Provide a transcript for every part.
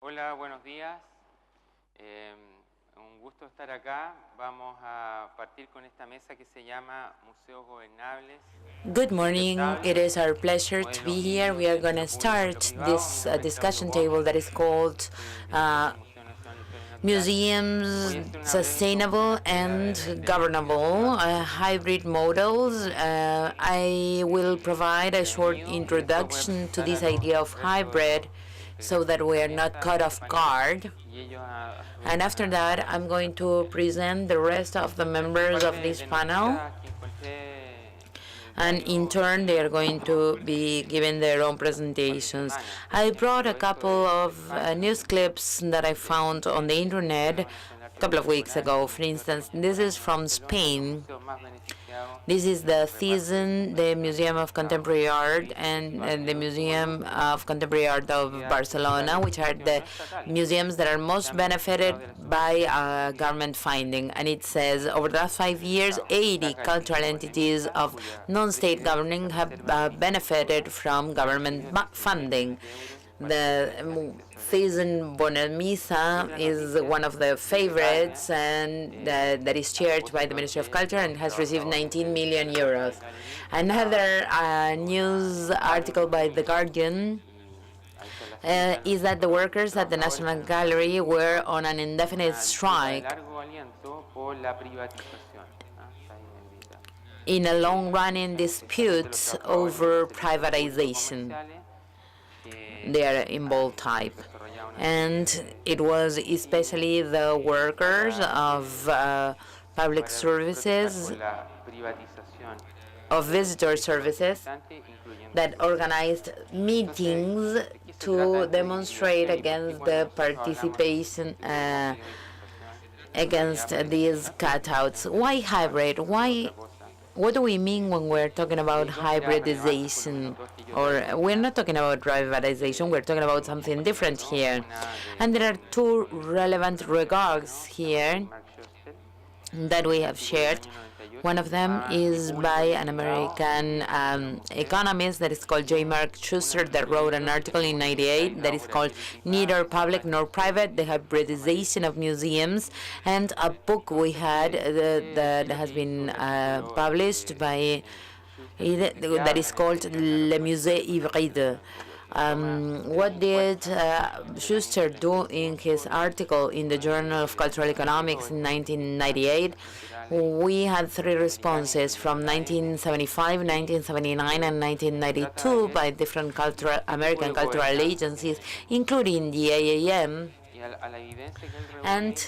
Hola, buenos días. Un gusto estar acá. Vamos a partir con esta mesa que se llama Museos Gobernables. Good morning. It is our pleasure to be here. We are going to start this discussion table that is called Museums Sustainable and Governable, Hybrid Models. I will provide a short introduction to this idea of hybrid so that we are not caught off guard. And after that, I'm going to present the rest of the members of this panel. And in turn, they are going to be giving their own presentations. I brought a couple of news clips that I found on the internet a couple of weeks ago. For instance, this is from Spain. This is the Thyssen, the Museum of Contemporary Art, and the Museum of Contemporary Art of Barcelona, which are the museums that are most benefited by government funding. And it says, over the last 5 years, 80 cultural entities of non-state governing have benefited from government funding. The Thyssen Bonamisa is one of the favorites, and that is chaired by the Ministry of Culture and has received 19 million euros. Another news article by The Guardian is that the workers at the National Gallery were on an indefinite strike in a long-running dispute over privatization. They are in bold type. And it was especially the workers of public services, of visitor services, that organized meetings to demonstrate against the participation, against these cutouts. Why hybrid? What do we mean when we're talking about hybridization? Or we're not talking about privatization, we're talking about something different here. And there are two relevant regards here that we have shared. One of them is by an American economist that is called J. Mark Schuster, that wrote an article in '98 that is called Neither Public Nor Private, the Hybridization of Museums, and a book we had that has been published by that is called Le Musée Hybride. What did Schuster do in his article in the Journal of Cultural Economics in 1998? We had three responses from 1975, 1979, and 1992 by different American cultural agencies, including the AAM. And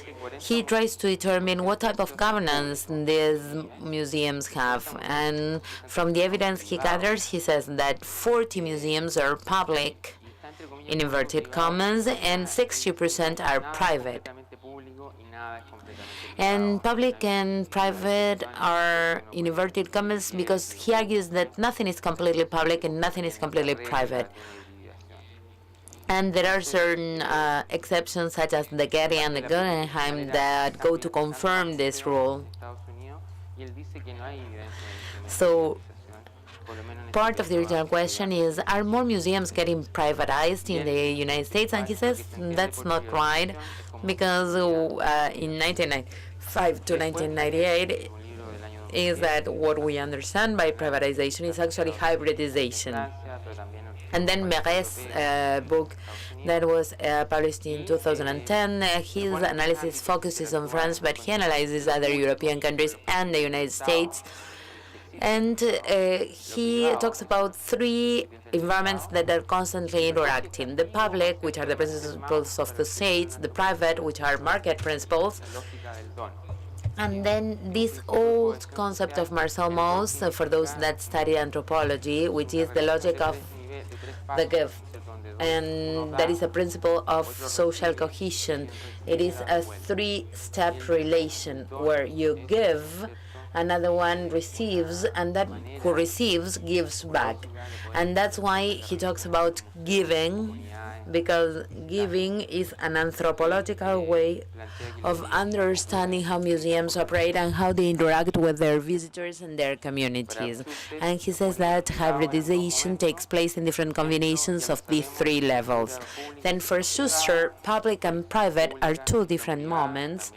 he tries to determine what type of governance these museums have. And from the evidence he gathers, he says that 40 museums are public, in inverted commas, and 60% are private. And public and private are in inverted commas because he argues that nothing is completely public and nothing is completely private. And there are certain exceptions, such as the Getty and the Guggenheim, that go to confirm this rule. So part of the original question is, are more museums getting privatized in the United States? And he says that's not right, because in 1995 to 1998 is that what we understand by privatization is actually hybridization. And then Méret's book that was published in 2010, his analysis focuses on France, but he analyzes other European countries and the United States. And he talks about three environments that are constantly interacting. The public, which are the principles of the states, the private, which are market principles, and then this old concept of Marcel Mauss, for those that study anthropology, which is the logic of the gift. And that is a principle of social cohesion. It is a three-step relation where you give, another one receives, and that who receives gives back. And that's why he talks about giving because giving is an anthropological way of understanding how museums operate and how they interact with their visitors and their communities. And he says that hybridization takes place in different combinations of these three levels. Then for Schuster, public and private are two different moments.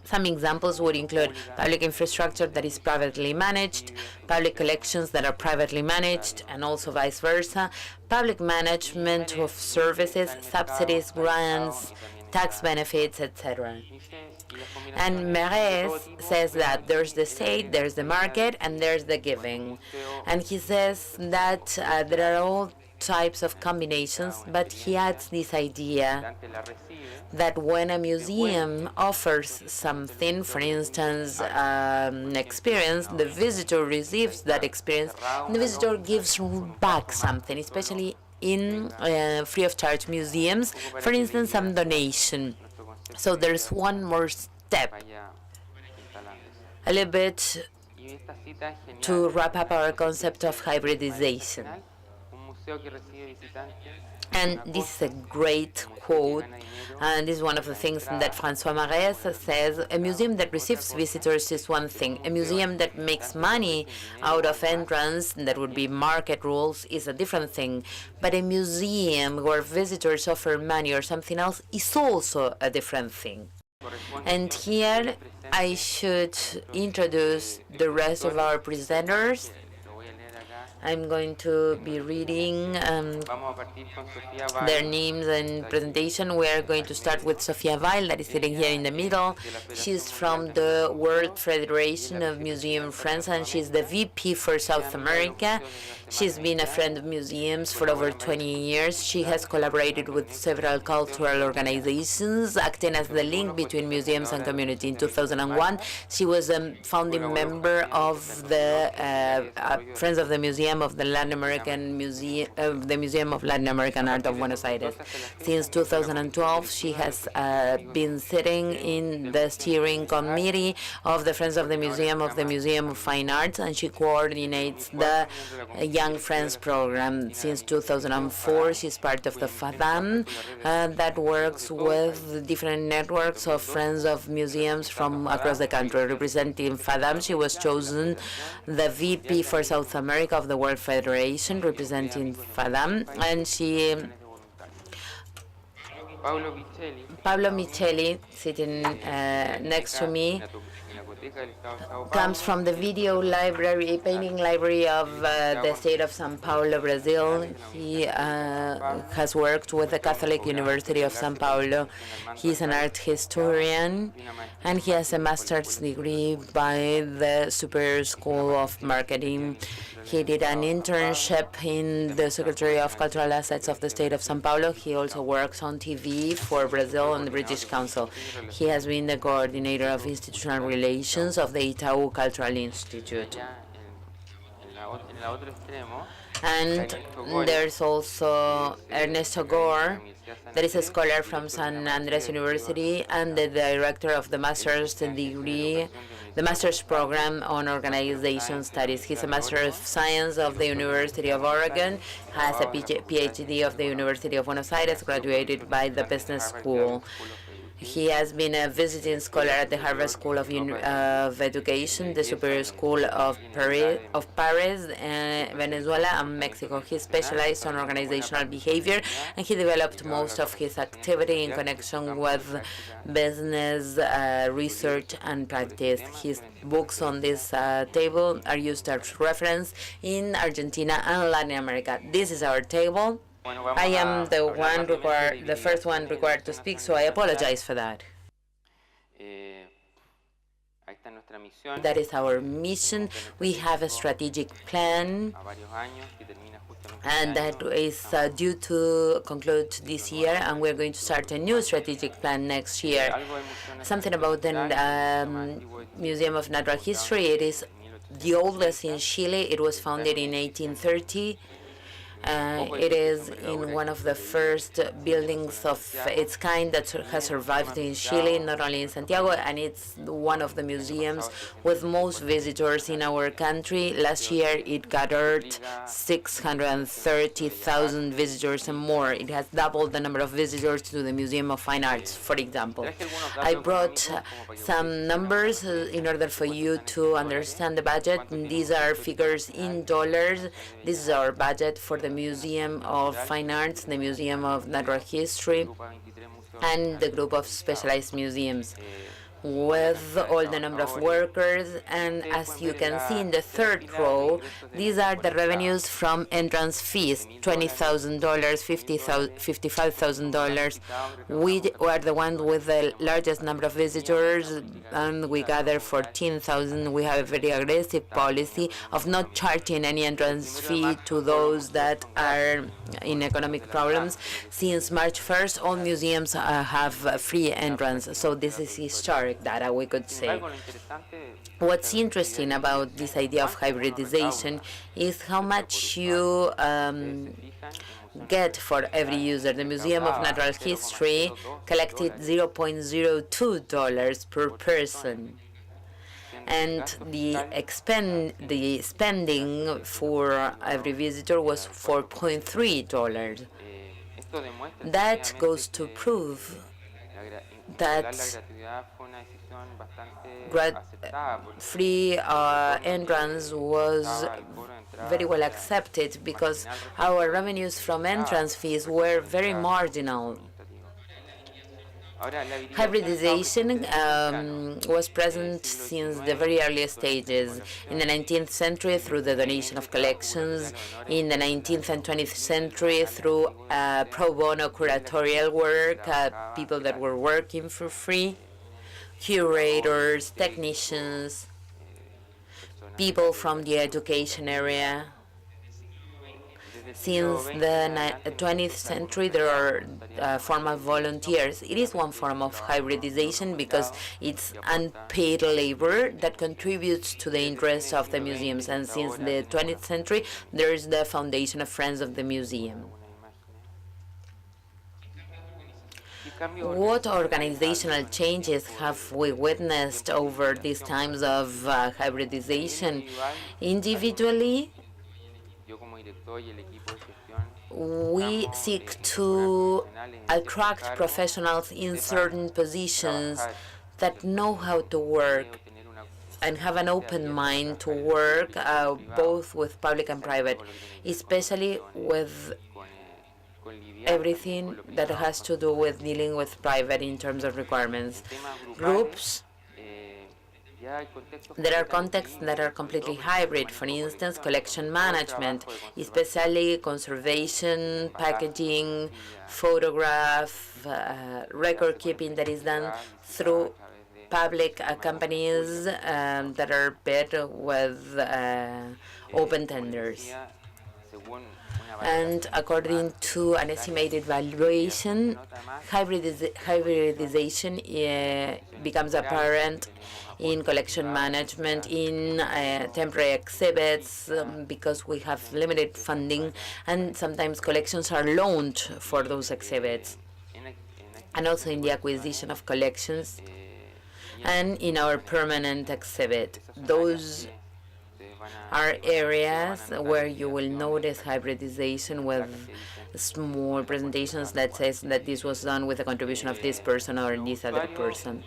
Some examples would include public infrastructure that is privately managed, public collections that are privately managed, and also vice versa, public management of services, subsidies, grants, tax benefits, etc. And Merez says that there's the state, there's the market, and there's the giving. And he says that there are all types of combinations, but he adds this idea that when a museum offers something, for instance, an experience, the visitor receives that experience, and the visitor gives back something, especially in free of charge museums, for instance, some donation. So there's one more step, a little bit to wrap up our concept of hybridization. And this is a great quote, and this is one of the things that François Marès says. A museum that receives visitors is one thing. A museum that makes money out of entrance, that would be market rules, is a different thing. But a museum where visitors offer money or something else is also a different thing. And here I should introduce the rest of our presenters. I'm going to be reading their names and presentation. We are going to start with Sofía Weil, that is sitting here in the middle. She's from the World Federation of Museum Friends, and she's the VP for South America. She's been a friend of museums for over 20 years. She has collaborated with several cultural organizations, acting as the link between museums and community. In 2001, she was a founding member of the Friends of the Museum of the Latin American Museum, the Museum of Latin American Art of Buenos Aires. Since 2012, she has been sitting in the steering committee of the Friends of the Museum of Fine Arts, and she coordinates the Young Friends program. Since 2004, she's part of the FADAM that works with different networks of friends of museums from across the country. Representing FADAM, she was chosen the VP for South America of the World Federation, representing FADAM, and she Paulo Vicelli, sitting next to me, comes from the video library, painting library of the state of São Paulo, Brazil. He has worked with the Catholic University of São Paulo. He's an art historian, and he has a master's degree by the Superior School of Marketing. He did an internship in the Secretary of Cultural Assets of the state of São Paulo. He also works on TV for Brazil and the British Council. He has been the coordinator of institutional relations of the Itaú Cultural Institute. And there's also Ernesto Gore, that is a scholar from San Andrés University and the director of the master's degree, the master's program on organization studies. He's a Master of Science of the University of Oregon, has a PhD of the University of Buenos Aires, graduated by the business school. He has been a visiting scholar at the Harvard School of Education, the Superior School of Paris, Venezuela, and Mexico. He specialized on organizational behavior, and he developed most of his activity in connection with business, research, and practice. His books on this table are used as reference in Argentina and Latin America. This is our table. I am the first one required to speak, so I apologize for that. That is our mission. We have a strategic plan, and that is due to conclude this year, and we're going to start a new strategic plan next year. Something about the Museum of Natural History. It is the oldest in Chile. It was founded in 1830. It is in one of the first buildings of its kind that has survived in Chile, not only in Santiago, and it's one of the museums with most visitors in our country. Last year it gathered 630,000 visitors and more. It has doubled the number of visitors to the Museum of Fine Arts, for example. I brought some numbers in order for you to understand the budget. These are figures in dollars. This is our budget for the Museum of Fine Arts, the Museum of Natural History, and the group of specialized museums, with all the number of workers. And as you can see in the third row, these are the revenues from entrance fees, $20,000, $55,000. We are the ones with the largest number of visitors, and we gather 14,000. We have a very aggressive policy of not charging any entrance fee to those that are in economic problems. Since March 1st, all museums have free entrance, so this is historic data, we could say. What's interesting about this idea of hybridization is how much you get for every user. The Museum of Natural History collected $0.02 per person, and the spending for every visitor was $4.3. That goes to prove that free entrance was very well accepted, because our revenues from entrance fees were very marginal. Hybridization was present since the very early stages. In the 19th century, through the donation of collections. In the 19th and 20th century, through pro bono curatorial work, people that were working for free, curators, technicians, people from the education area. Since the 20th century, there are formal volunteers. It is one form of hybridization because it's unpaid labor that contributes to the interests of the museums. And since the 20th century, there is the Foundation of Friends of the Museum. What organizational changes have we witnessed over these times of hybridization? Individually, we seek to attract professionals in certain positions that know how to work and have an open mind to work both with public and private, especially with everything that has to do with dealing with private in terms of requirements. Groups. There are contexts that are completely hybrid. For instance, collection management, especially conservation, packaging, photograph, record keeping that is done through public companies that are bid with open tenders. And according to an estimated valuation, hybridization becomes apparent in collection management, in temporary exhibits, because we have limited funding, and sometimes collections are loaned for those exhibits, and also in the acquisition of collections and in our permanent exhibit. Those are areas where you will notice hybridization with small presentations that says that this was done with the contribution of this person or this other person.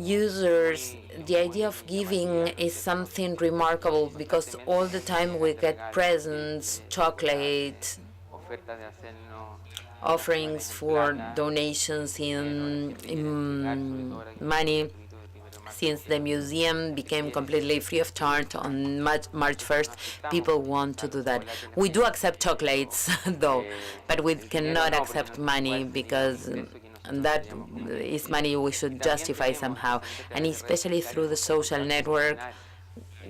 Users, the idea of giving is something remarkable, because all the time we get presents, chocolate, offerings for donations in money. Since the museum became completely free of charge on March 1st, people want to do that. We do accept chocolates, though, but we cannot accept money, because that is money we should justify somehow. And especially through the social network,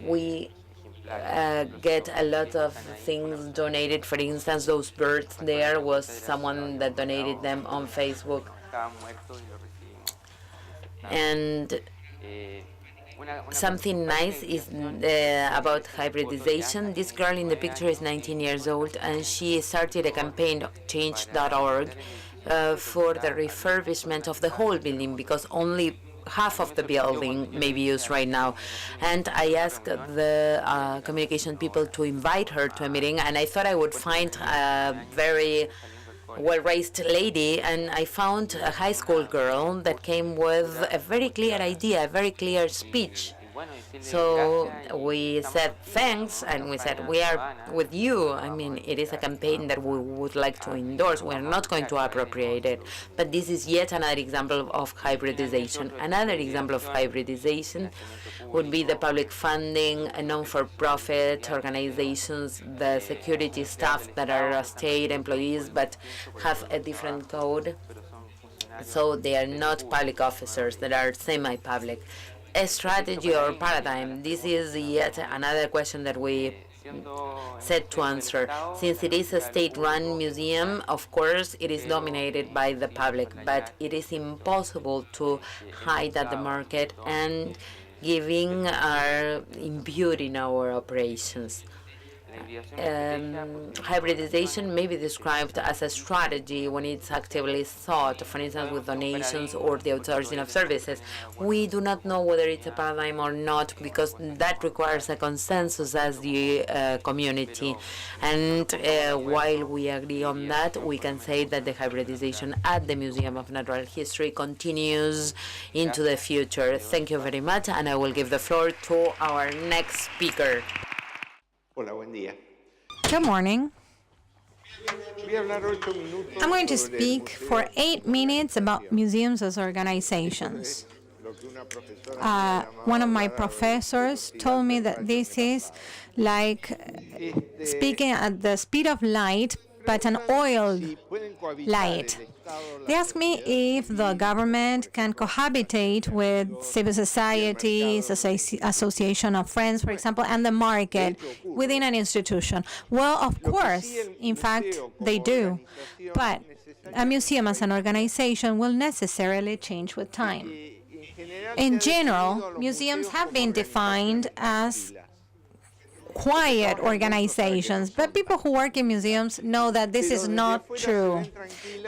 we get a lot of things donated. For instance, those birds there was someone that donated them on Facebook. And Something nice is about hybridization. This girl in the picture is 19 years old, and she started a campaign, change.org, for the refurbishment of the whole building, because only half of the building may be used right now. And I asked the communication people to invite her to a meeting, and I thought I would find a very well-raised lady, and I found a high school girl that came with a very clear idea, a very clear speech. So we said thanks, and we said we are with you. I mean, it is a campaign that we would like to endorse. We are not going to appropriate it, but this is yet another example of hybridization. Another example of hybridization would be the public funding, non-for-profit organizations, the security staff that are state employees but have a different code. So they are not public officers, that are semi-public. A strategy or paradigm, this is yet another question that we set to answer. Since it is a state-run museum, of course, it is dominated by the public, but it is impossible to hide at the market and imputing our operations. Hybridization may be described as a strategy when it's actively sought, for instance, with donations or the outsourcing of services. We do not know whether it's a paradigm or not, because that requires a consensus as the community. And while we agree on that, we can say that the hybridization at the Museum of Natural History continues into the future. Thank you very much, and I will give the floor to our next speaker. Hola, buen día. Good morning. I'm going to speak for 8 minutes about museums as organizations. One of my professors told me that this is like speaking at the speed of light, but an oiled light. They asked me if the government can cohabitate with civil societies, association of friends, for example, and the market within an institution. Well, of course, in fact, they do. But a museum as an organization will necessarily change with time. In general, museums have been defined as quiet organizations, but people who work in museums know that this is not true.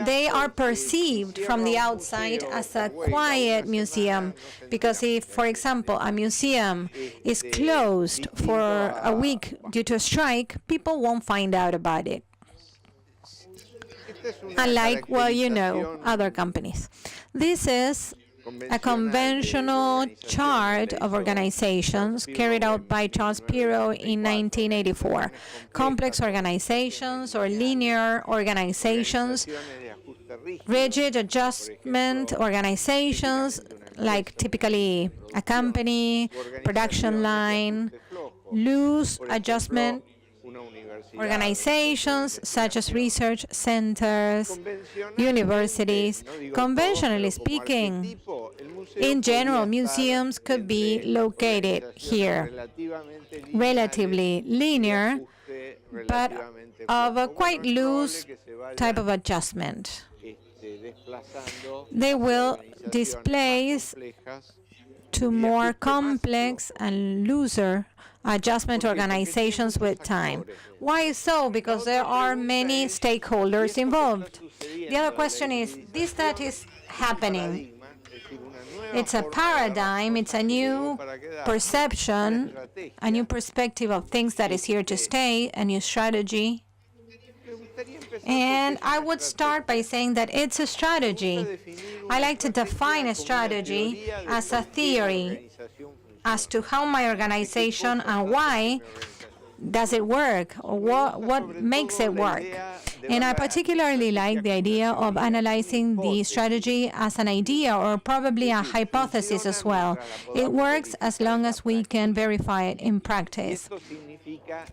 They are perceived from the outside as a quiet museum, because if, for example, a museum is closed for a week due to a strike, people won't find out about it. Unlike, well, you know, other companies. This is a conventional chart of organizations carried out by Charles Perrow in 1984. Complex organizations or linear organizations, rigid adjustment organizations, like typically a company, production line, loose adjustment organizations such as research centers, universities. Conventionally speaking, in general, museums could be located here, relatively linear, but of a quite loose type of adjustment. They will displace to more complex and looser adjustment organizations with time. Why so? Because there are many stakeholders involved. The other question is, this that is happening, it's a paradigm, it's a new perception, a new perspective of things that is here to stay, a new strategy. And I would start by saying that it's a strategy. I like to define a strategy as a theory as to how my organization and why does it work, or what makes it work. And I particularly like the idea of analyzing the strategy as an idea, or probably a hypothesis as well. It works as long as we can verify it in practice.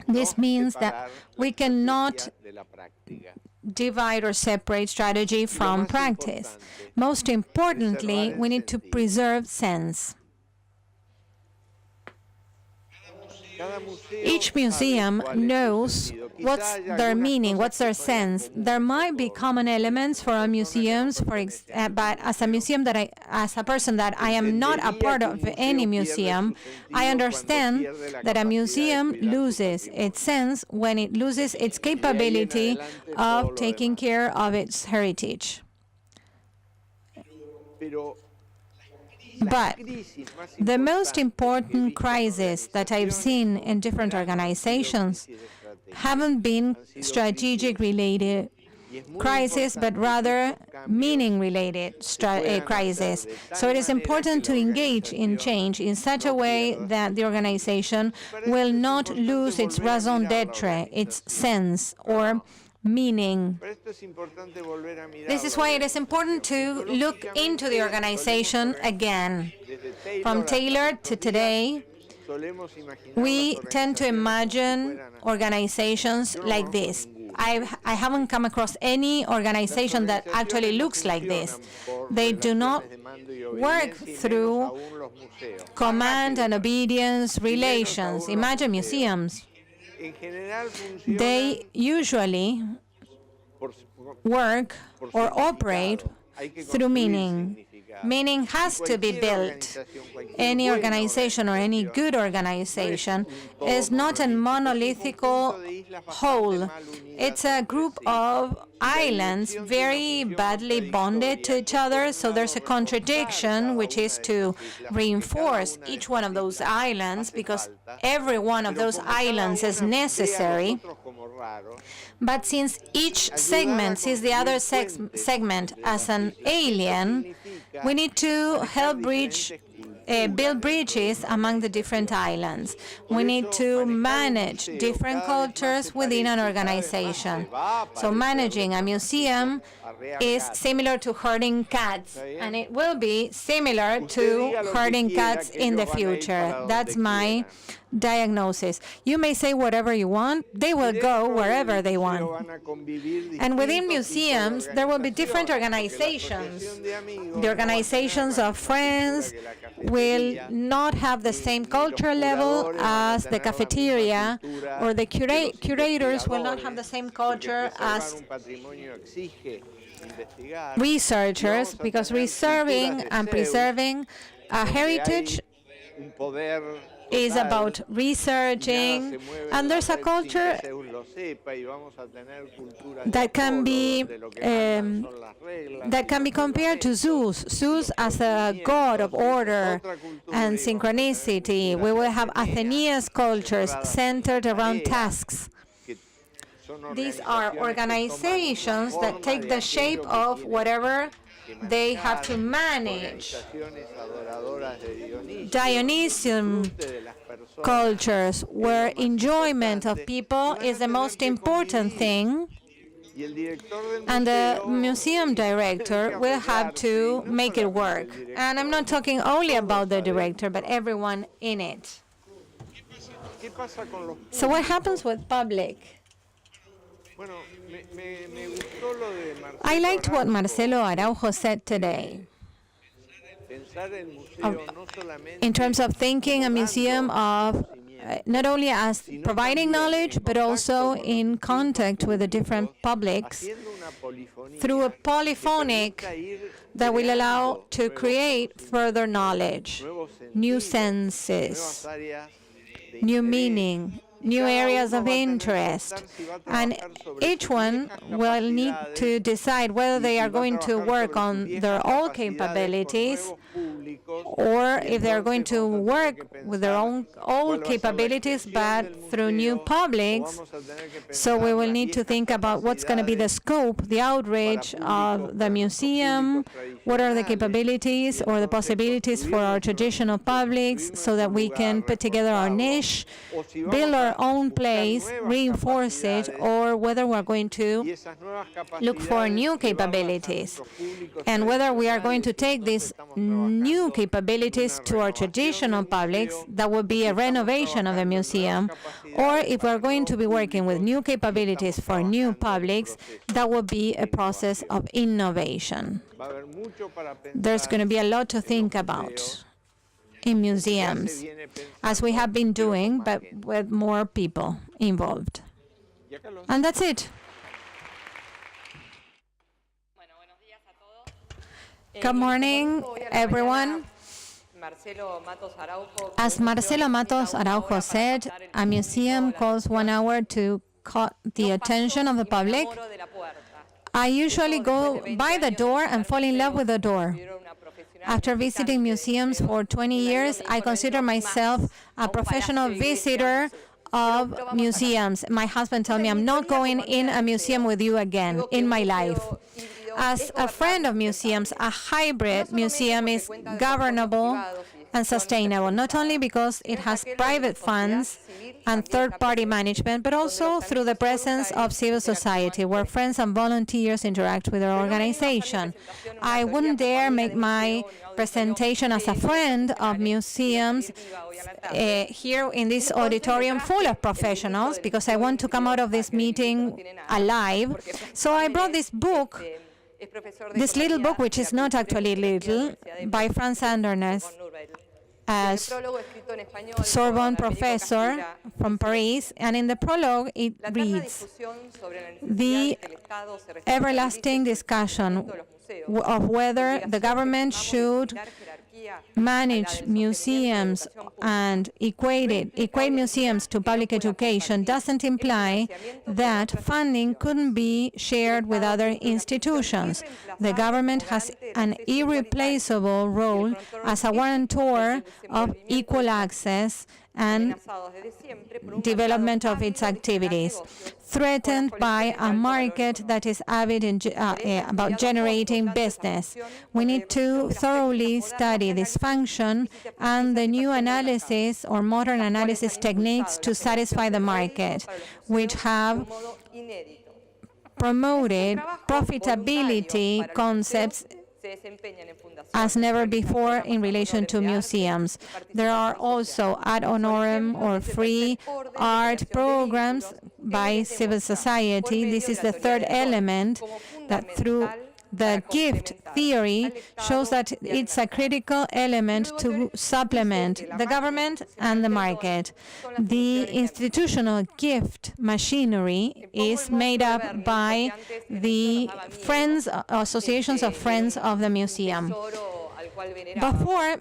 This means that we cannot divide or separate strategy from practice. Most importantly, we need to preserve sense. Each museum knows what's their meaning, what's their sense. There might be common elements for our museums, but as a person that I am not a part of any museum, I understand that a museum loses its sense when it loses its capability of taking care of its heritage. But the most important crises that I've seen in different organizations haven't been strategic-related crises, but rather meaning-related crises. So it is important to engage in change in such a way that the organization will not lose its raison d'etre, its sense or meaning. This is why it is important to look into the organization again. From Taylor to today, we tend to imagine organizations like this. I haven't come across any organization that actually looks like this. They do not work through command and obedience relations. Imagine museums. They usually work or operate through meaning. Meaning has to be built. Any organization or any good organization is not a monolithic whole. It's a group of islands very badly bonded to each other, so there's a contradiction, which is to reinforce each one of those islands, because every one of those islands is necessary. But since each segment sees the other segment as an alien, we need to help build bridges among the different islands. We need to manage different cultures within an organization. So managing a museum is similar to herding cats, and it will be similar to herding cats in the future. That's my diagnosis. You may say whatever you want, they will go wherever they want. And within museums, there will be different organizations. The organizations of friends will not have the same culture level as the cafeteria, or the curators will not have the same culture as researchers, because reserving and preserving a heritage is about researching, and there's a culture that can be compared to Zeus. Zeus as a god of order and synchronicity. We will have Athenaeus cultures centered around tasks. These are organizations that take the shape of whatever they have to manage. Dionysian cultures, where enjoyment of people is the most important thing, and the museum director will have to make it work. And I'm not talking only about the director, but everyone in it. So what happens with public? I liked what Marcelo Araujo said today. In terms of thinking a museum of not only as providing knowledge, but also in contact with the different publics through a polyphonic that will allow to create further knowledge, new senses, new meaning, new areas of interest, and each one will need to decide whether they are going to work on their own capabilities or if they are going to work with their own old capabilities but through new publics. So we will need to think about what's going to be the scope, the outreach of the museum, what are the capabilities or the possibilities for our traditional publics, so that we can put together our niche, build our own place, reinforce it, or whether we're going to look for new capabilities, and whether we are going to take these new capabilities to our traditional publics, that would be a renovation of the museum, or if we're going to be working with new capabilities for new publics, that would be a process of innovation. There's going to be a lot to think about in museums, as we have been doing, but with more people involved. And that's it. Good morning, everyone. As Marcelo Matos Araujo said, a museum calls 1 hour to caught the attention of the public. I usually go by the door and fall in love with the door. After visiting museums for 20 years, I consider myself a professional visitor of museums. My husband told me I'm not going in a museum with you again in my life. As a friend of museums, a hybrid museum is governable and sustainable, not only because it has private funds and third-party management, but also through the presence of civil society, where friends and volunteers interact with their organization. I wouldn't dare make my presentation as a friend of museums here in this auditorium full of professionals, because I want to come out of this meeting alive. So I brought this book, this little book, which is not actually little, by Franz Anderness, a Sorbonne professor from Paris, and in the prologue it reads, "The everlasting discussion of whether the government should manage museums and equate museums to public education doesn't imply that funding couldn't be shared with other institutions. The government has an irreplaceable role as a guarantor of equal access and development of its activities, threatened by a market that is avid about generating business. We need to thoroughly study this function and the new analysis or modern analysis techniques to satisfy the market, which have promoted profitability concepts as never before in relation to museums. There are also ad honorem or free art programs by civil society. This is the third element that through the gift theory shows that it's a critical element to supplement the government and the market. The institutional gift machinery is made up by the associations of friends of the museum. Before,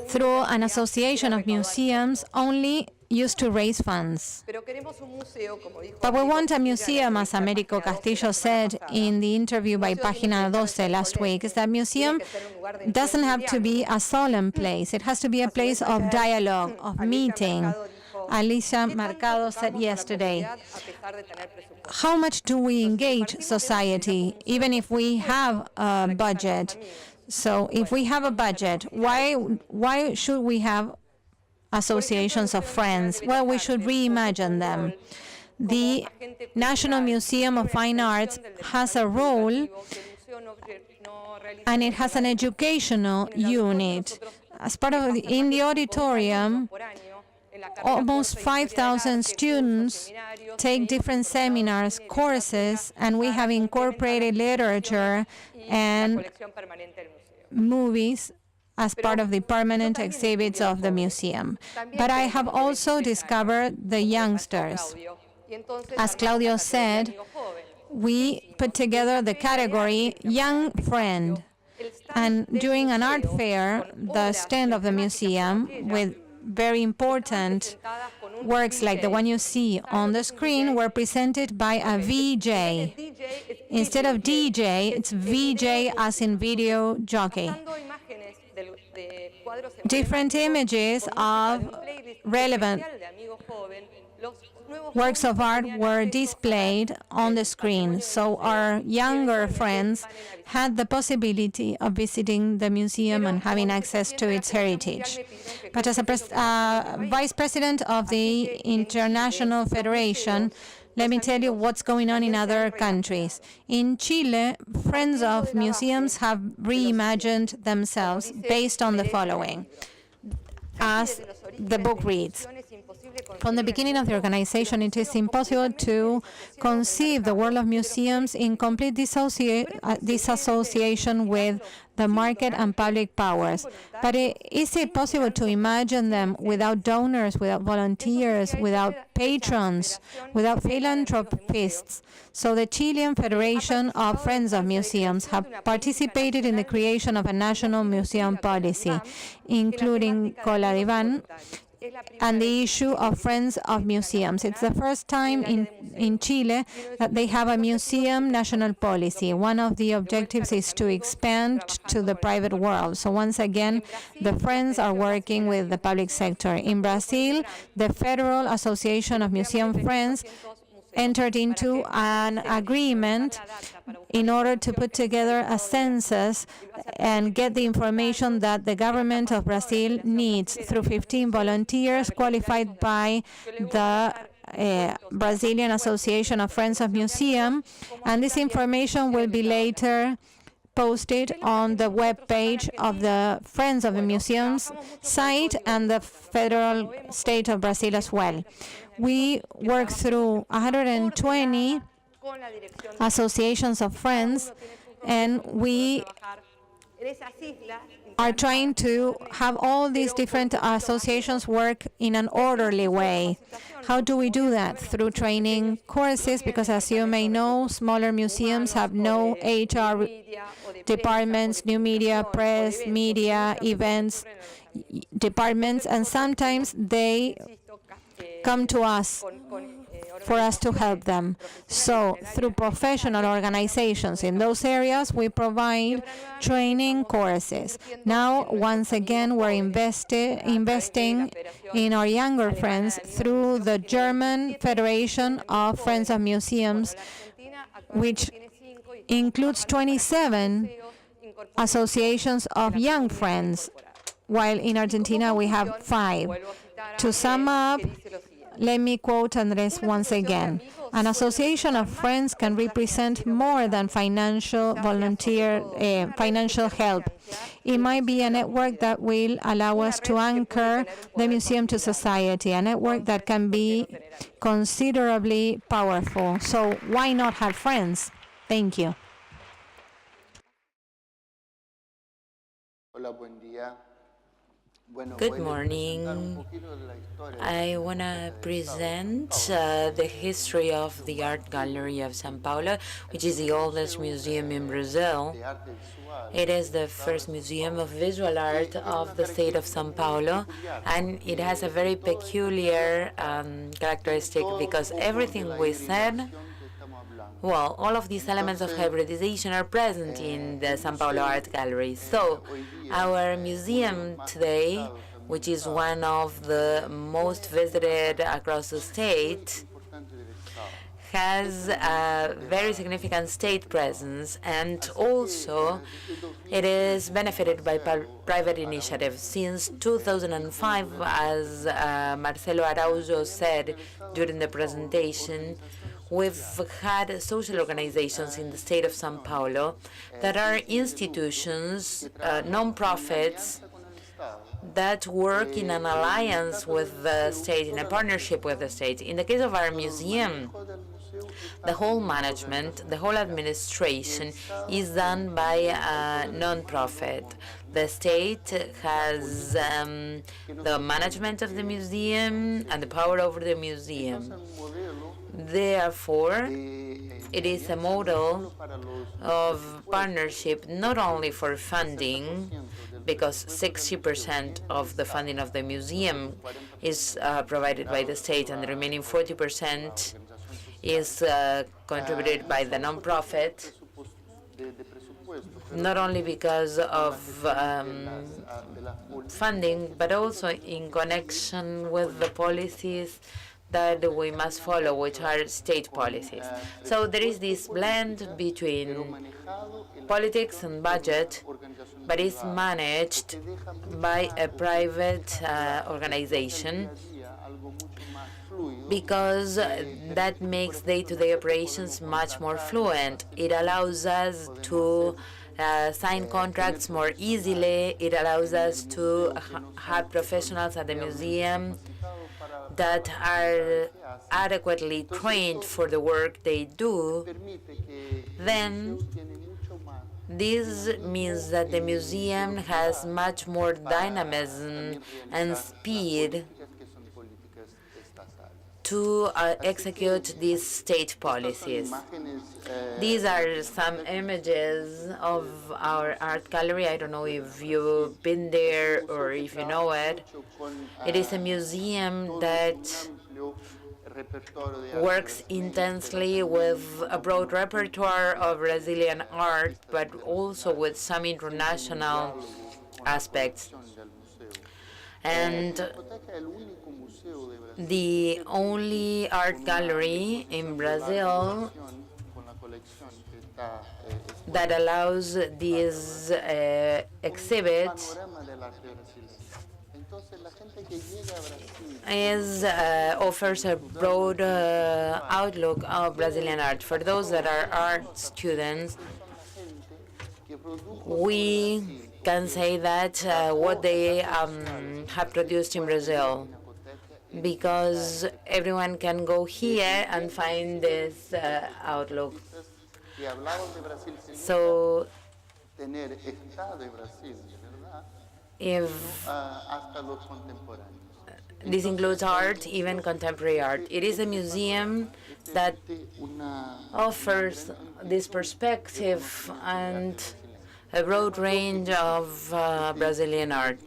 through an association of museums, only used to raise funds. But we want a museum, as Américo Castillo said in the interview by Página 12 last week, is that museum doesn't have to be a solemn place. It has to be a place of dialogue, of meeting. Alicia Mercado said yesterday, how much do we engage society, even if we have a budget? So if we have a budget, why should we have associations of friends? Well, we should reimagine them. The National Museum of Fine Arts has a role, and it has an educational unit. As part of in the auditorium, almost 5,000 students take different seminars, courses, and we have incorporated literature and movies as part of the permanent exhibits of the museum. But I have also discovered the youngsters. As Claudio said, we put together the category Young Friend. And during an art fair, the stand of the museum with very important works like the one you see on the screen were presented by a VJ. Instead of DJ, it's VJ as in video jockey. Different images of relevant works of art were displayed on the screen, so our younger friends had the possibility of visiting the museum and having access to its heritage. But as a vice president of the International Federation, let me tell you what's going on in other countries. In Chile, friends of museums have reimagined themselves based on the following. As the book reads, From the beginning of the organization, it is impossible to conceive the world of museums in complete disassociation with the market and public powers. But is it possible to imagine them without donors, without volunteers, without patrons, without philanthropists? So the Chilean Federation of Friends of Museums have participated in the creation of a national museum policy, including Cola Divan, and the issue of Friends of Museums. It's the first time in Chile that they have a museum national policy. One of the objectives is to expand to the private world. So once again, the Friends are working with the public sector. In Brazil, the Federal Association of Museum Friends entered into an agreement in order to put together a census and get the information that the government of Brazil needs through 15 volunteers qualified by the Brazilian Association of Friends of Museum, and this information will be later posted on the web page of the Friends of the Museums site and the federal state of Brazil as well. We work through 120 associations of friends, and we are trying to have all these different associations work in an orderly way. How do we do that? Through training courses, because as you may know, smaller museums have no HR departments, new media, press, media, events departments, and sometimes they come to us for us to help them. So through professional organizations in those areas, we provide training courses. Now, once again, we're investing in our younger friends through the German Federation of Friends of Museums, which includes 27 associations of young friends, while in Argentina we have 5. To sum up, let me quote Andrés once again. An association of friends can represent more than financial help. It might be a network that will allow us to anchor the museum to society, a network that can be considerably powerful. So why not have friends? Thank you. Good morning. I want to present the history of the Art Gallery of São Paulo, which is the oldest museum in Brazil. It is the first museum of visual art of the state of São Paulo, and it has a very peculiar characteristic because everything we said, well, all of these elements of hybridization are present in the São Paulo Art Gallery. So our museum today, which is one of the most visited across the state, has a very significant state presence, and also it is benefited by private initiatives. Since 2005, as Marcelo Araujo said during the presentation, we've had social organizations in the state of São Paulo that are institutions, non-profits, that work in an alliance with the state, in a partnership with the state. In the case of our museum, the whole management, the whole administration is done by a non-profit. The state has the management of the museum and the power over the museum. Therefore, it is a model of partnership not only for funding, because 60% of the funding of the museum is provided by the state, and the remaining 40% is contributed by the nonprofit, not only because of funding, but also in connection with the policies that we must follow, which are state policies. So there is this blend between politics and budget, but it's managed by a private organization, because that makes day-to-day operations much more fluent. It allows us to sign contracts more easily. It allows us to have professionals at the museum that are adequately trained for the work they do, then this means that the museum has much more dynamism and speed to execute these state policies. These are some images of our art gallery. I don't know if you've been there or if you know it. It is a museum that works intensely with a broad repertoire of Brazilian art, but also with some international aspects. And the only art gallery in Brazil that allows these exhibits offers a broad outlook of Brazilian art. For those that are art students, we can say that what they have produced in Brazil, because everyone can go here and find this outlook. So if this includes art, even contemporary art. It is a museum that offers this perspective and a broad range of Brazilian art.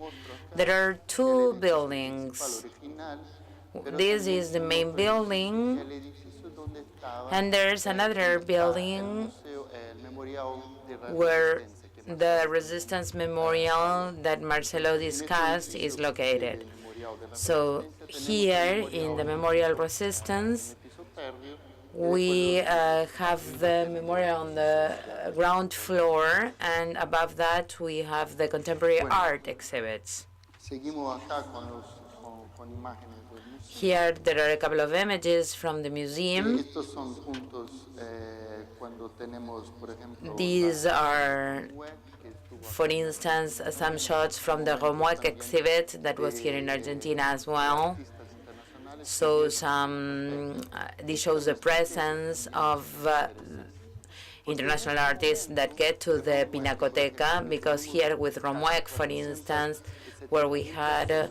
There are two buildings. This is the main building, and there's another building where the Resistance Memorial that Marcelo discussed is located. So here in the Memorial Resistance, we have the memorial on the ground floor, and above that we have the contemporary art exhibits. Here there are a couple of images from the museum. These are, for instance, some shots from the Romuec exhibit that was here in Argentina as well. So this shows the presence of international artists that get to the Pinacoteca, because here with Romuec, for instance, where we had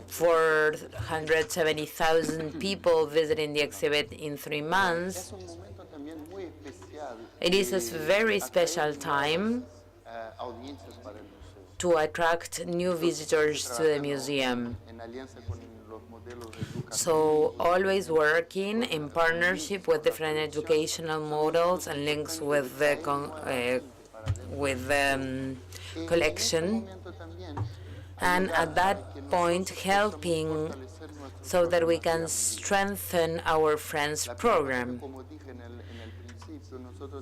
470,000 people visiting the exhibit in 3 months, it is a very special time to attract new visitors to the museum. So always working in partnership with different educational models and links with the collection, and at that point helping so that we can strengthen our Friends program.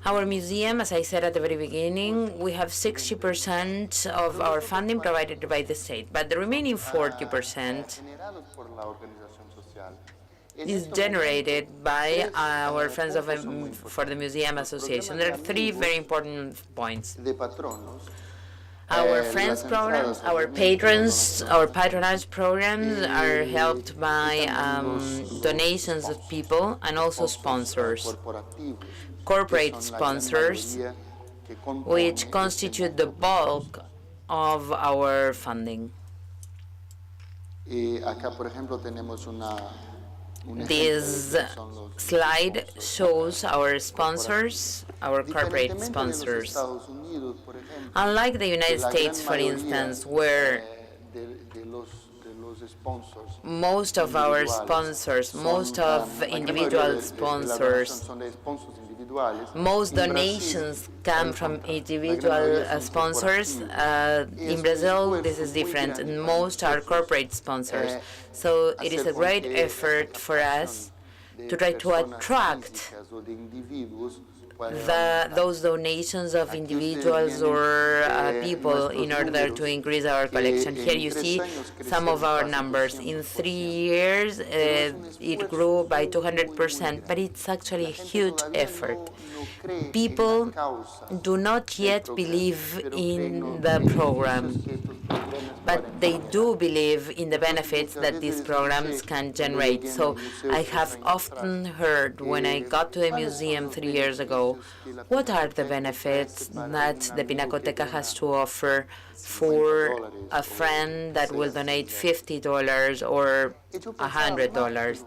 Our museum, as I said at the very beginning, we have 60% of our funding provided by the state, but the remaining 40% is generated by our Friends for the Museum Association. There are 3 very important points. Our Friends programs, our patrons, our patronage programs are helped by donations of people and also sponsors. Corporate sponsors, which constitute the bulk of our funding. This slide shows our sponsors, our corporate sponsors. Unlike the United States, for instance, where most of our sponsors, most of individual sponsors, most donations come from individual sponsors. In Brazil, this is different, and most are corporate sponsors. So it is a great effort for us to try to attract those donations of individuals or people in order to increase our collection. Here you see some of our numbers. In 3 years, it grew by 200%, but it's actually a huge effort. People do not yet believe in the program, but they do believe in the benefits that these programs can generate. So I have often heard when I got to the museum 3 years ago, what are the benefits that the Pinacoteca has to offer for a friend that will donate $50 or $100?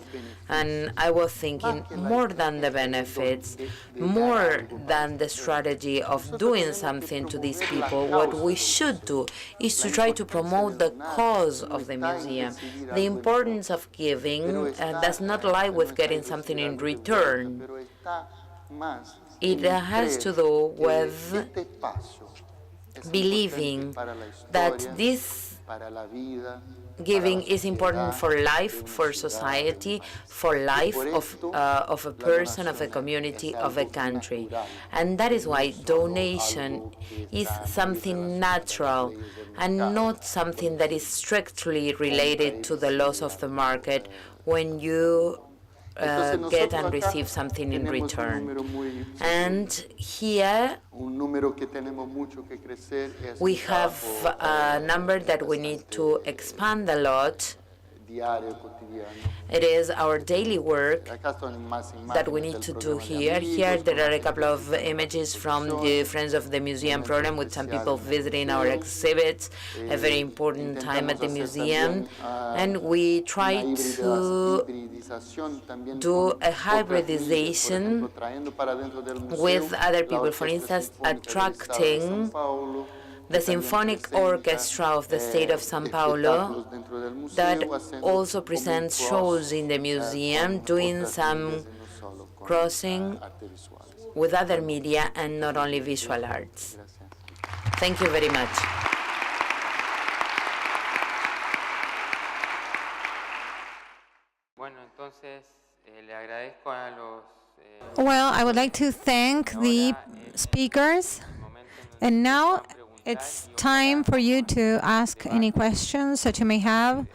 And I was thinking, more than the benefits, more than the strategy of doing something to these people, what we should do is to try to promote the cause of the museum. The importance of giving does not lie with getting something in return. It has to do with believing that this giving is important for life, for society, for life of a person, of a community, of a country. And that is why donation is something natural and not something that is strictly related to the laws of the market when you get and receive something in return. And here we have a number that we need to expand a lot. It is our daily work that we need to do here. Here there are a couple of images from the Friends of the Museum program with some people visiting our exhibits, a very important time at the museum. And we try to do a hybridization with other people. For instance, attracting the Symphonic Orchestra of the state of São Paulo that also presents shows in the museum, doing some crossing with other media and not only visual arts. Thank you very much. Well, I would like to thank the speakers. And now it's time for you to ask any questions that you may have.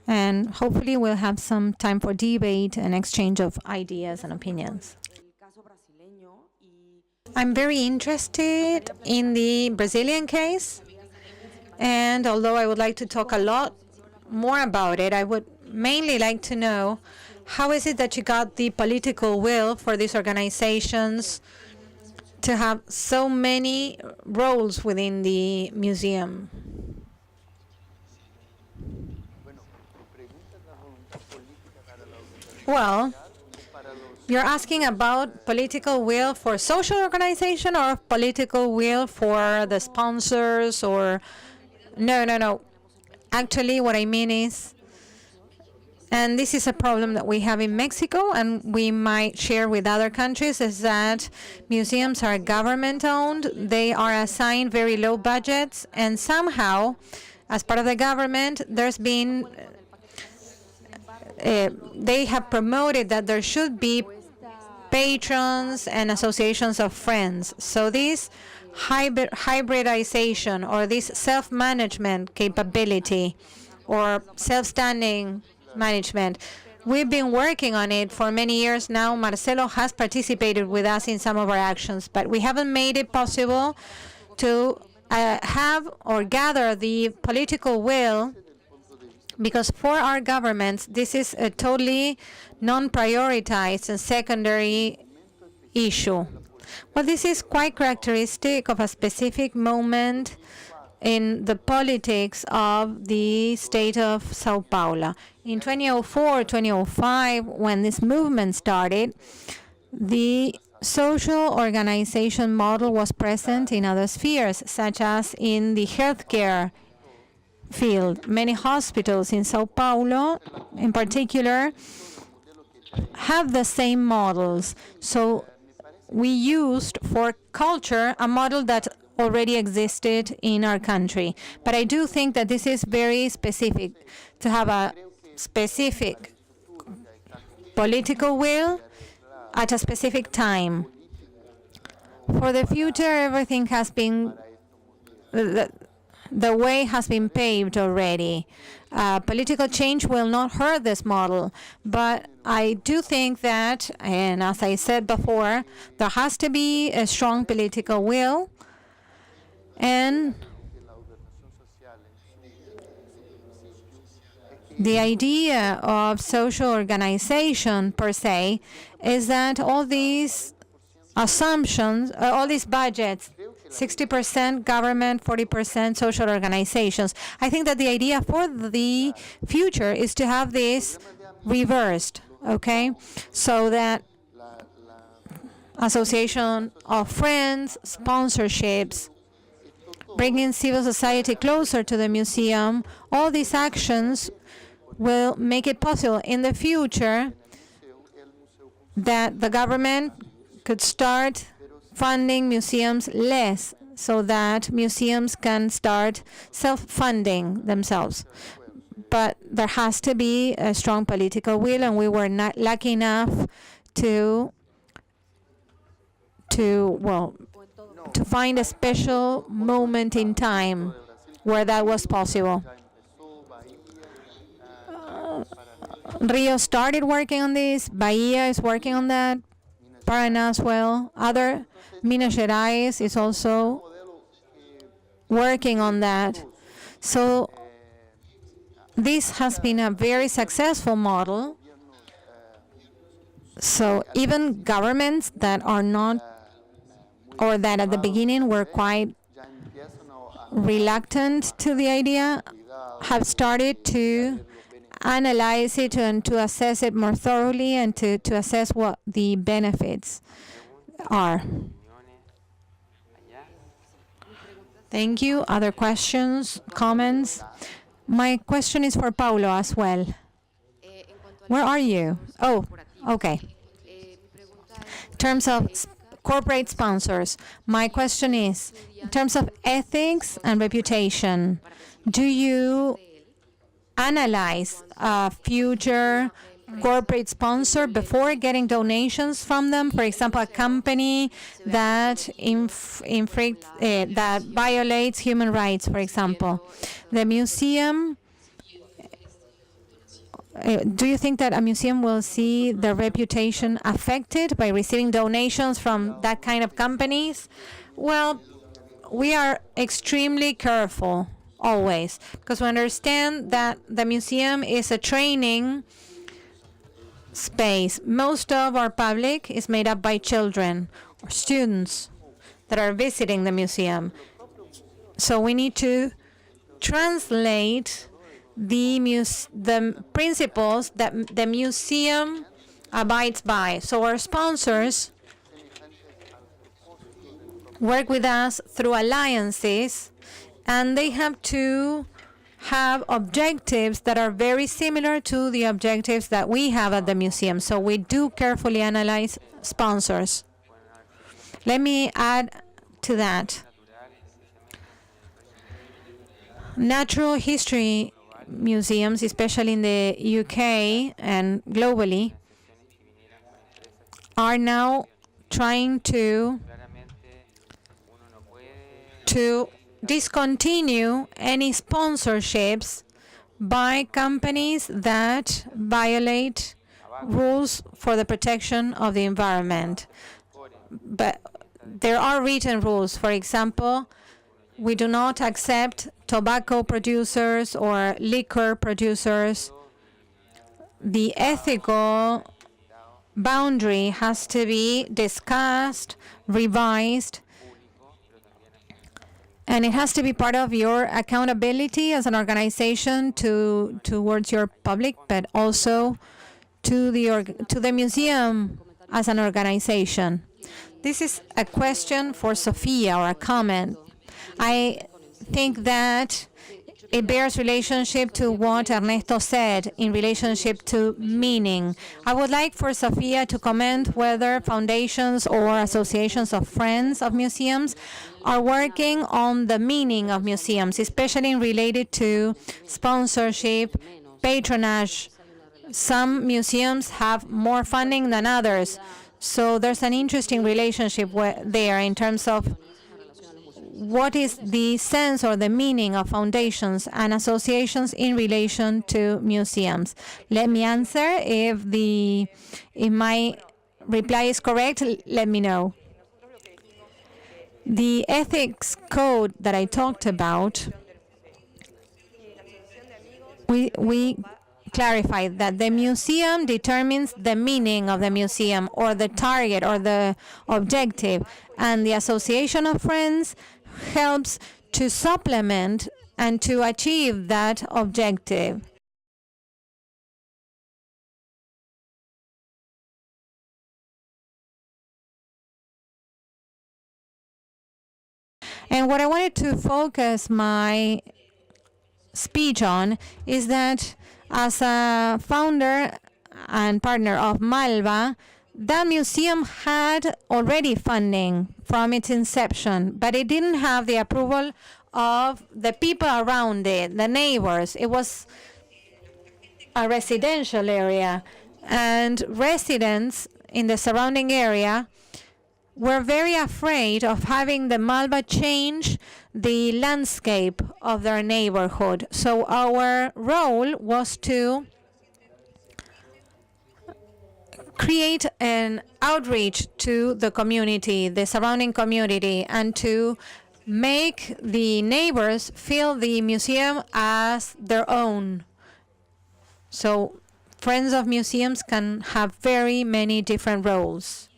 And hopefully we'll have some time for debate and exchange of ideas and opinions. I'm very interested in the Brazilian case. And although I would like to talk a lot more about it, I would mainly like to know, how is it that you got the political will for these organizations to have so many roles within the museum? Well, you're asking about political will for social organization or political will for the sponsors or... No. Actually, what I mean is, and this is a problem that we have in Mexico and we might share with other countries, is that museums are government-owned. They are assigned very low budgets, and somehow, as part of the government, there's been... they have promoted that there should be patrons and associations of friends. So this hybridization or this self-management capability or self-standing management, we've been working on it for many years now. Marcelo has participated with us in some of our actions, but we haven't made it possible to have or gather the political will, because for our governments, this is a totally non-prioritized and secondary issue. Well, this is quite characteristic of a specific moment in the politics of the state of Sao Paulo. In 2004, 2005, when this movement started, the social organization model was present in other spheres, such as in the healthcare field. Many hospitals in Sao Paulo, in particular, have the same models. So we used for culture a model that already existed in our country. But I do think that this is very specific, to have a specific political will at a specific time. For the future, everything has been, the way has been paved already. Political change will not hurt this model, but I do think that, and as I said before, there has to be a strong political will, and the idea of social organization per se is that all these assumptions, all these budgets, 60% government, 40% social organizations. I think that the idea for the future is to have this reversed, okay? So that association of friends, sponsorships, bringing civil society closer to the museum, all these actions will make it possible in the future that the government could start funding museums less, so that museums can start self-funding themselves. But there has to be a strong political will, and we were not lucky enough to find a special moment in time where that was possible. Rio started working on this, Bahia is working on that, Paraná as well. Minas Gerais is also working on that. So this has been a very successful model. So even governments that are not, or that at the beginning were quite reluctant to the idea, have started to analyze it and to assess it more thoroughly and to assess what the benefits are. Thank you. Other questions, comments? My question is for Paulo as well. Where are you? Oh, okay. In terms of corporate sponsors, my question is, in terms of ethics and reputation, do you analyze a future corporate sponsor before getting donations from them? For example, a company that that violates human rights, for example. The museum, do you think that a museum will see their reputation affected by receiving donations from that kind of companies? Well, we are extremely careful always, because we understand that the museum is a training space. Most of our public is made up by children or students that are visiting the museum. So we need to translate the principles that the museum abides by. So our sponsors work with us through alliances, and they have to have objectives that are very similar to the objectives that we have at the museum. So we do carefully analyze sponsors. Let me add to that. Natural history museums, especially in the UK and globally, are now trying to discontinue any sponsorships by companies that violate rules for the protection of the environment. But there are written rules. For example, we do not accept tobacco producers or liquor producers. The ethical boundary has to be discussed, revised, and it has to be part of your accountability as an organization towards your public, but also to the museum as an organization. This is a question for Sofía, or a comment. I think that it bears relationship to what Ernesto said in relationship to meaning. I would like for Sofía to comment whether foundations or associations of friends of museums are working on the meaning of museums, especially related to sponsorship, patronage. Some museums have more funding than others. So there's an interesting relationship there in terms of what is the sense or the meaning of foundations and associations in relation to museums. Let me answer. If my reply is correct, let me know. The ethics code that I talked about, we clarified that the museum determines the meaning of the museum, or the target, or the objective, and the association of friends helps to supplement and to achieve that objective. And what I wanted to focus my speech on is that as a founder and partner of Malva, that museum had already funding from its inception, but it didn't have the approval of the people around it, the neighbors. It was a residential area, and residents in the surrounding area were very afraid of having the Malva change the landscape of their neighborhood. So our role was to create an outreach to the community, the surrounding community, and to make the neighbors feel the museum as their own. So friends of museums can have very many different roles.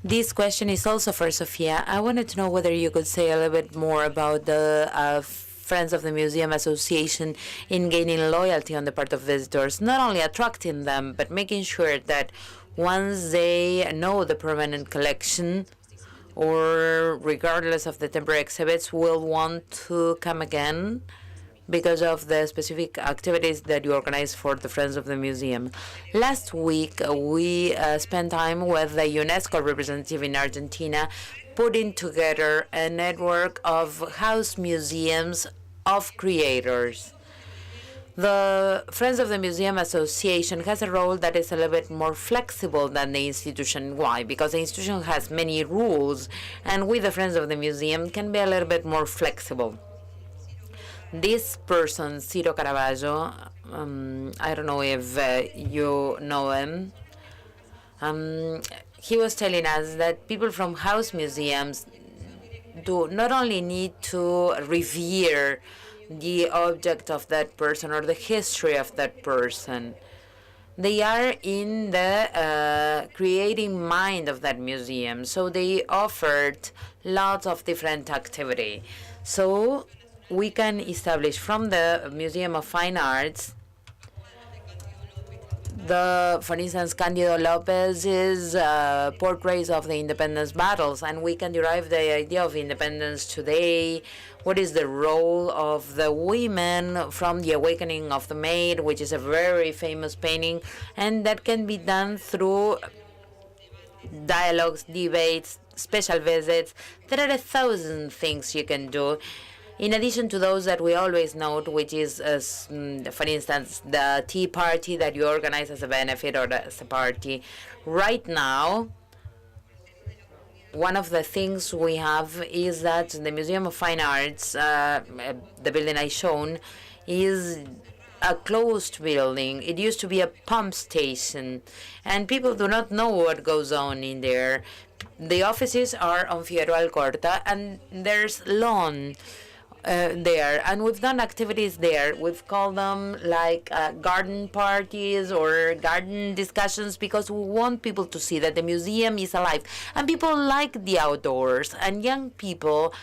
This question is also for Sofia. I wanted to know whether you could say a little bit more about the Friends of the Museum Association in gaining loyalty on the part of visitors, not only attracting them, but making sure that once they know the permanent collection, or regardless of the temporary exhibits, will want to come again because of the specific activities that you organize for the Friends of the Museum. Last week, we spent time with the UNESCO representative in Argentina, putting together a network of house museums of creators. The Friends of the Museum Association has a role that is a little bit more flexible than the institution. Why? Because the institution has many rules, and we, the Friends of the Museum, can be a little bit more flexible. This person, Ciro Caravaggio, I don't know if you know him, he was telling us that people from house museums do not only need to revere the object of that person or the history of that person, they are in the creating mind of that museum. So they offered lots of different activity. So we can establish from the Museum of Fine Arts, for instance, Cándido López's portraits of the independence battles, and we can derive the idea of independence today. What is the role of the women from the Awakening of the Maid, which is a very famous painting, and that can be done through dialogues, debates, special visits. There are 1,000 things you can do. In addition to those that we always note, which is, for instance, the tea party that you organize as a benefit or as a party. Right now, one of the things we have is that the Museum of Fine Arts, the building I shown, is a closed building. It used to be a pump station, and people do not know what goes on in there. The offices are on Fierro Alcorta, and there's lawn there, and we've done activities there. We've called them like garden parties or garden discussions, because we want people to see that the museum is alive, and people like the outdoors, and young people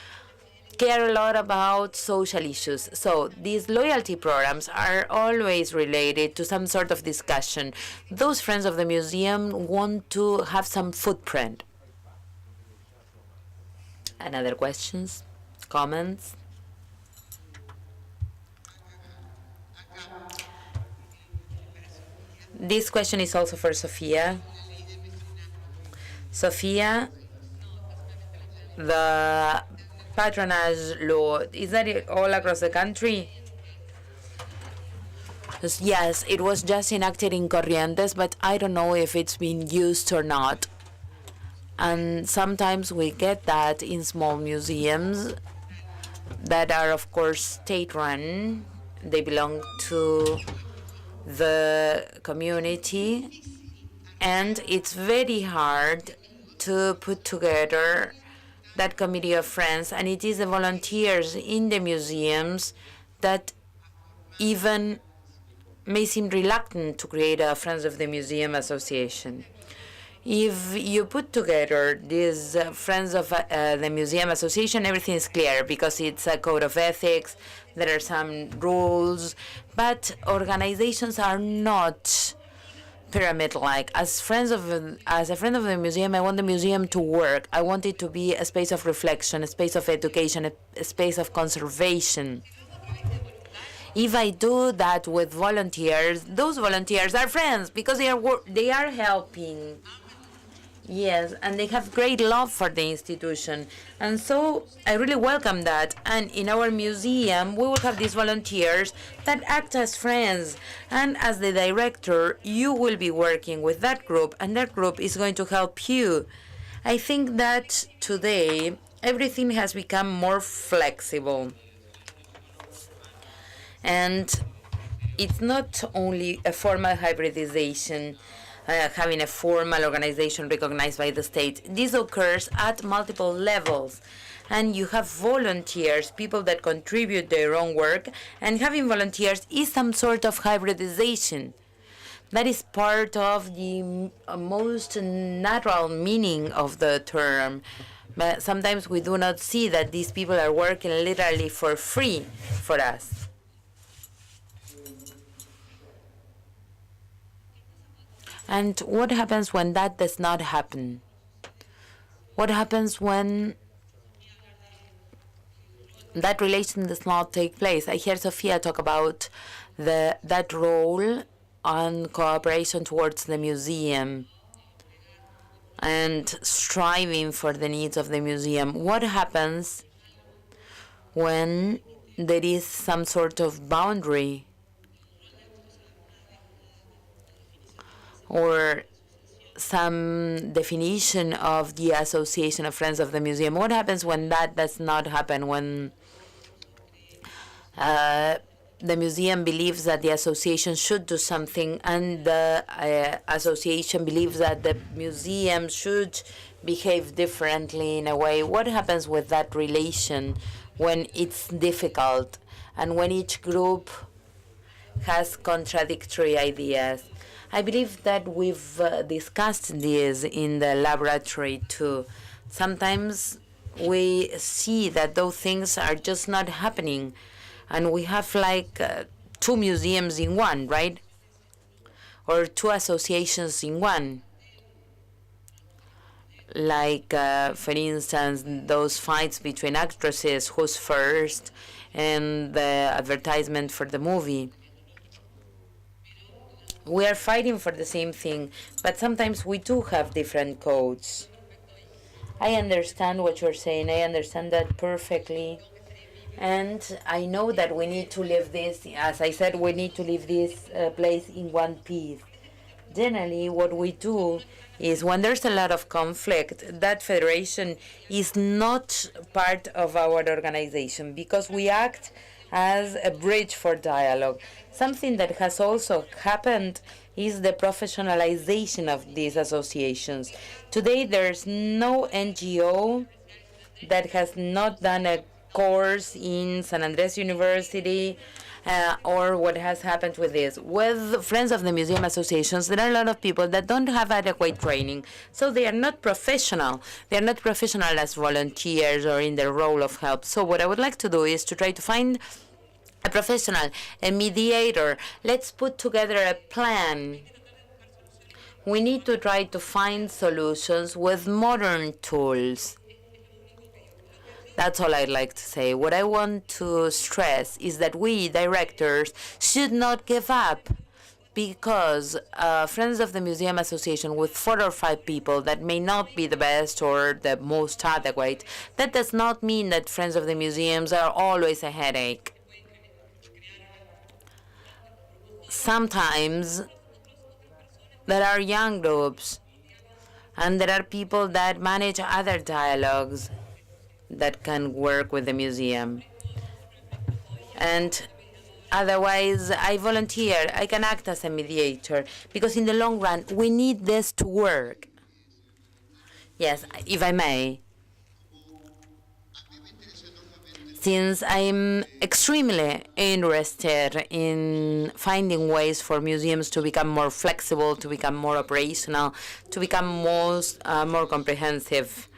care a lot about social issues. So these loyalty programs are always related to some sort of discussion. Those Friends of the Museum want to have some footprint. Another questions, comments? This question is also for Sofía. Sofía, the patronage law, is that all across the country? Yes, it was just enacted in Corrientes, but I don't know if it's been used or not. And sometimes we get that in small museums that are, of course, state-run. They belong to the community, and it's very hard to put together that committee of friends, and it is the volunteers in the museums that even may seem reluctant to create a Friends of the Museum Association. If you put together this Friends of the Museum Association, everything is clear because it's a code of ethics, there are some rules, but organizations are not pyramid-like. As a friend of the museum, I want the museum to work. I want it to be a space of reflection, a space of education, a space of conservation. If I do that with volunteers, those volunteers are friends because they are helping. Yes, and they have great love for the institution. And so I really welcome that. And in our museum, we will have these volunteers that act as friends. And as the director, you will be working with that group, and that group is going to help you. I think that today, everything has become more flexible. And it's not only a formal hybridization, having a formal organization recognized by the state. This occurs at multiple levels. And you have volunteers, people that contribute their own work, and having volunteers is some sort of hybridization. That is part of the most natural meaning of the term. But sometimes we do not see that these people are working literally for free for us. And what happens when that does not happen? What happens when that relation does not take place? I hear Sofía talk about that role on cooperation towards the museum and striving for the needs of the museum. What happens when there is some sort of boundary or some definition of the Association of Friends of the Museum? What happens when that does not happen, when the museum believes that the association should do something and the association believes that the museum should behave differently in a way? What happens with that relation when it's difficult and when each group has contradictory ideas? I believe that we've discussed this in the laboratory too. Sometimes we see that those things are just not happening, and we have like two museums in one, right? Or two associations in one. Like, for instance, those fights between actresses, who's first, and the advertisement for the movie. We are fighting for the same thing, but sometimes we do have different codes. I understand what you're saying. I understand that perfectly. And I know that we need to leave this, as I said, we need to leave this place in one piece. Generally, what we do is when there's a lot of conflict, that federation is not part of our organization because we act as a bridge for dialogue. Something that has also happened is the professionalization of these associations. Today, there's no NGO that has not done a course in San Andrés University, or what has happened with this. With Friends of the Museum Associations, there are a lot of people that don't have adequate training, so they are not professional. They are not professional as volunteers or in their role of help. So what I would like to do is to try to find a professional, a mediator. Let's put together a plan. We need to try to find solutions with modern tools. That's all I'd like to say. What I want to stress is that we, directors, should not give up, because Friends of the Museum Association with 4 or 5 people that may not be the best or the most adequate, that does not mean that Friends of the Museums are always a headache. sometimes there are young groups and there are people that manage other dialogues that can work with the museum. And otherwise, I volunteer. I can act as a mediator because in the long run, we need this to work. Yes, if I may. Since I'm extremely interested in finding ways for museums to become more flexible, to become more operational, to become more comprehensive.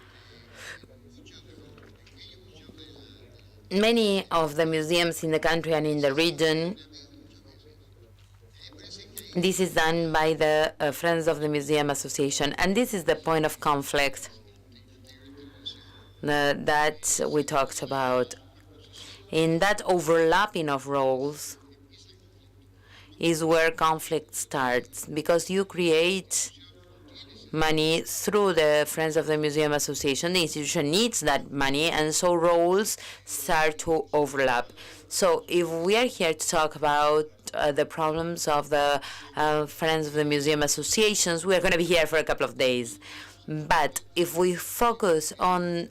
Many of the museums in the country and in the region, this is done by the Friends of the Museum Association, and this is the point of conflict that we talked about. In that overlapping of roles is where conflict starts, because you create money through the Friends of the Museum Association. The institution needs that money, and so roles start to overlap. So if we are here to talk about the problems of the Friends of the Museum Associations, we are going to be here for a couple of days. But if we focus on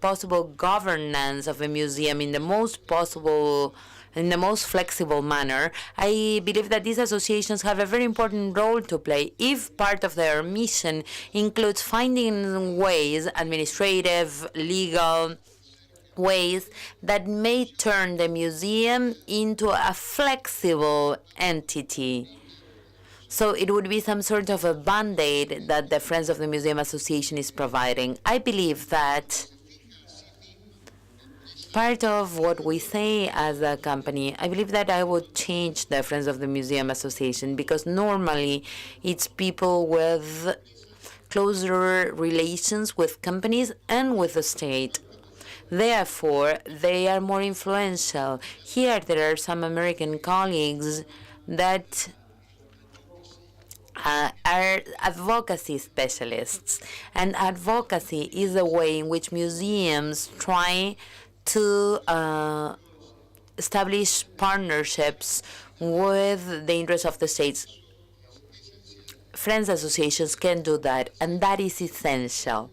possible governance of a museum in the most flexible manner, I believe that these associations have a very important role to play if part of their mission includes finding ways, administrative, legal ways, that may turn the museum into a flexible entity. So it would be some sort of a band-aid that the Friends of the Museum Association is providing. I believe that part of what we say as a company, I believe that I would change the Friends of the Museum Association, because normally it's people with closer relations with companies and with the state. Therefore, they are more influential. Here, there are some American colleagues that are advocacy specialists, and advocacy is a way in which museums try to establish partnerships with the interests of the states. Friends associations can do that, and that is essential.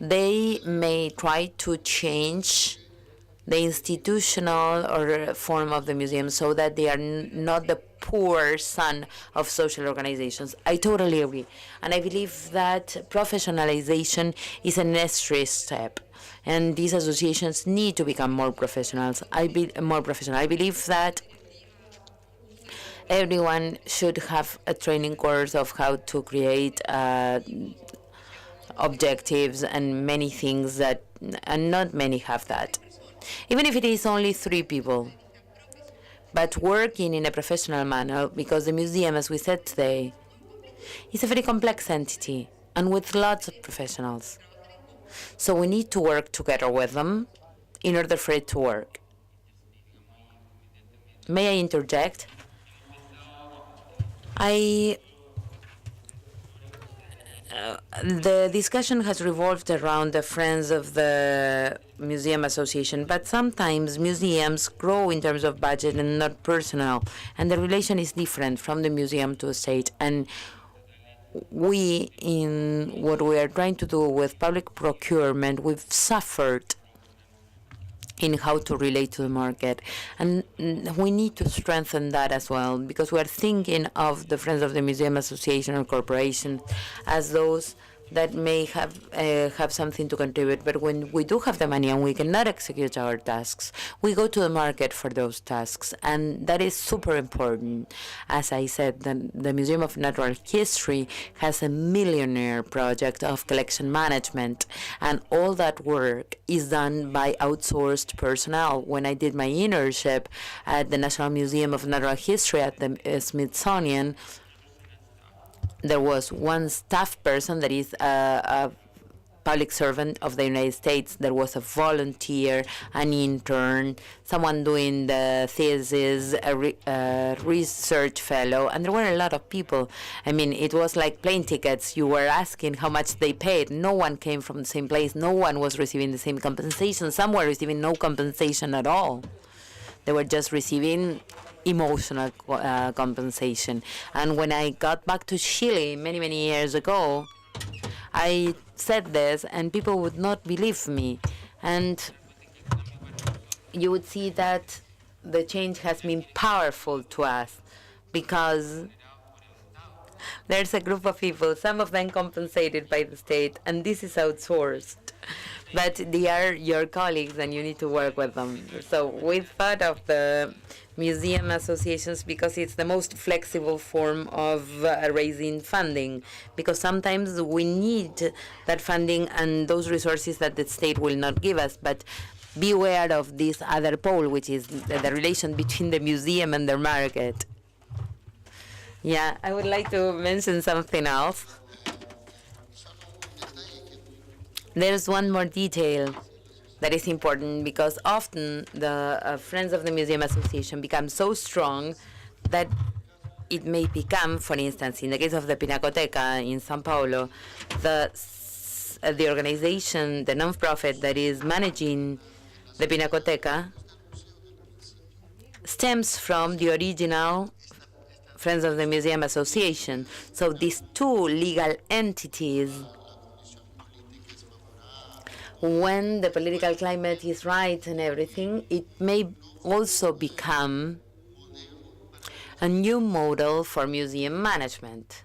They may try to change the institutional or form of the museum so that they are not the poor son of social organizations. I totally agree. And I believe that professionalization is a necessary step. And these associations need to become more professional. I believe that everyone should have a training course of how to create objectives and many things that, and not many have that. Even if it is only 3 people, but working in a professional manner, because the museum, as we said today, is a very complex entity and with lots of professionals. So we need to work together with them in order for it to work. May I interject? The discussion has revolved around the Friends of the Museum Association, but sometimes museums grow in terms of budget and not personnel, and the relation is different from the museum to the state. And we, in what we are trying to do with public procurement, we've suffered in how to relate to the market. And we need to strengthen that as well, because we are thinking of the Friends of the Museum Association or Corporation as those that may have something to contribute. But when we do have the money and we cannot execute our tasks, we go to the market for those tasks. And that is super important. As I said, the Museum of Natural History has a millionaire project of collection management. And all that work is done by outsourced personnel. When I did my internship at the National Museum of Natural History at the Smithsonian, there was one staff person that is a public servant of the United States. There was a volunteer, an intern, someone doing the thesis, a research fellow, and there were a lot of people. I mean, it was like plane tickets. You were asking how much they paid. No one came from the same place. No one was receiving the same compensation. Some were receiving no compensation at all. They were just receiving emotional compensation. And when I got back to Chile many, many years ago, I said this and people would not believe me. And you would see that the change has been powerful to us because there's a group of people, some of them compensated by the state, and this is outsourced. But they are your colleagues and you need to work with them. So we thought of the museum associations because it's the most flexible form of raising funding, because sometimes we need that funding and those resources that the state will not give us. But be aware of this other pole, which is the relation between the museum and the market. Yeah, I would like to mention something else. There's one more detail that is important, because often the Friends of the Museum Association become so strong that it may become, for instance, in the case of the Pinacoteca in São Paulo, the organization, the non-profit that is managing the Pinacoteca stems from the original Friends of the Museum Association. So these two legal entities, when the political climate is right and everything, it may also become a new model for museum management.